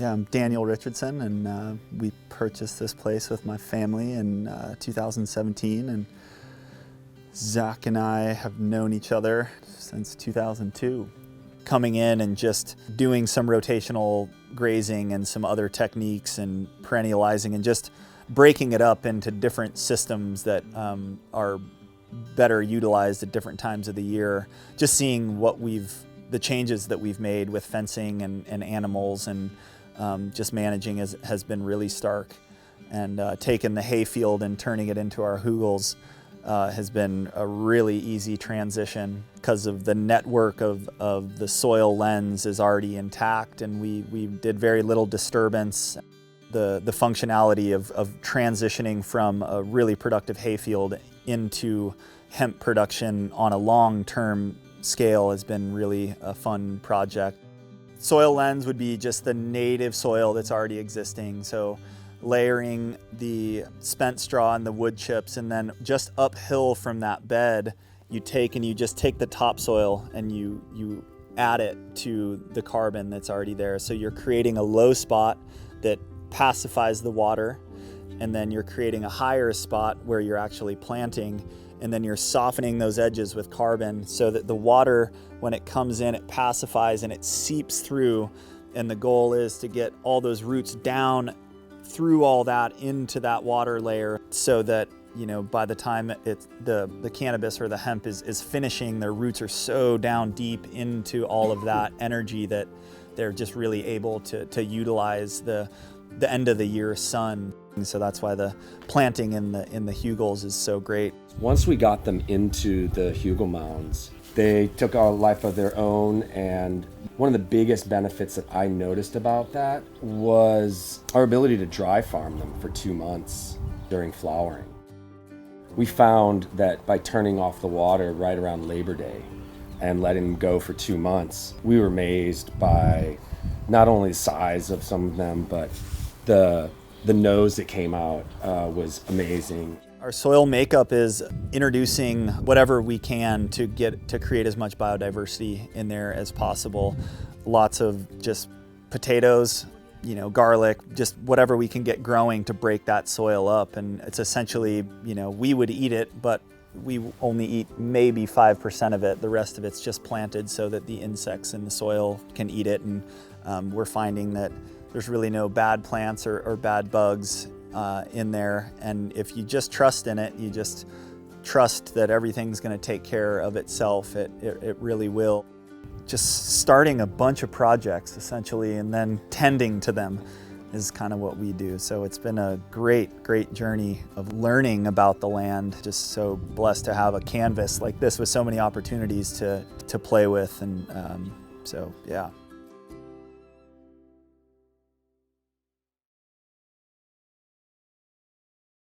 Yeah, I'm Daniel Richardson, and we purchased this place with my family in 2017, and Zach and I have known each other since 2002. Coming in and just doing some rotational grazing and some other techniques and perennializing and just breaking it up into different systems that are better utilized at different times of the year. Just seeing the changes that we've made with fencing and animals and just managing has been really stark. And taking the hayfield and turning it into our hugels has been a really easy transition because of the network of the soil lens is already intact, and we did very little disturbance. The functionality of transitioning from a really productive hayfield into hemp production on a long-term scale has been really a fun project. Soil lens would be just the native soil that's already existing. So layering the spent straw and the wood chips, and then just uphill from that bed, you just take the topsoil and you add it to the carbon that's already there. So you're creating a low spot that pacifies the water, and then you're creating a higher spot where you're actually planting, and then you're softening those edges with carbon so that the water, when it comes in, it pacifies and it seeps through, and the goal is to get all those roots down through all that into that water layer so that, you know, by the time the cannabis or the hemp is finishing, their roots are so down deep into all of that energy that they're just really able to utilize the end of the year sun. And so that's why the planting in the hugels is so great. Once we got them into the hugel mounds, they took a life of their own, and one of the biggest benefits that I noticed about that was our ability to dry farm them for 2 months during flowering. We found that by turning off the water right around Labor Day and letting them go for 2 months, we were amazed by not only the size of some of them, but the nose that came out was amazing. Our soil makeup is introducing whatever we can to create as much biodiversity in there as possible. Lots of just potatoes, garlic, just whatever we can get growing to break that soil up. And it's essentially, we would eat it, but we only eat maybe 5% of it. The rest of it's just planted so that the insects in the soil can eat it. And we're finding that there's really no bad plants or bad bugs in there. And if you just trust in it, you just trust that everything's going to take care of itself, it really will. Just starting a bunch of projects essentially and then tending to them is kind of what we do. So it's been a great journey of learning about the land. Just so blessed to have a canvas like this with so many opportunities to play with, and so yeah.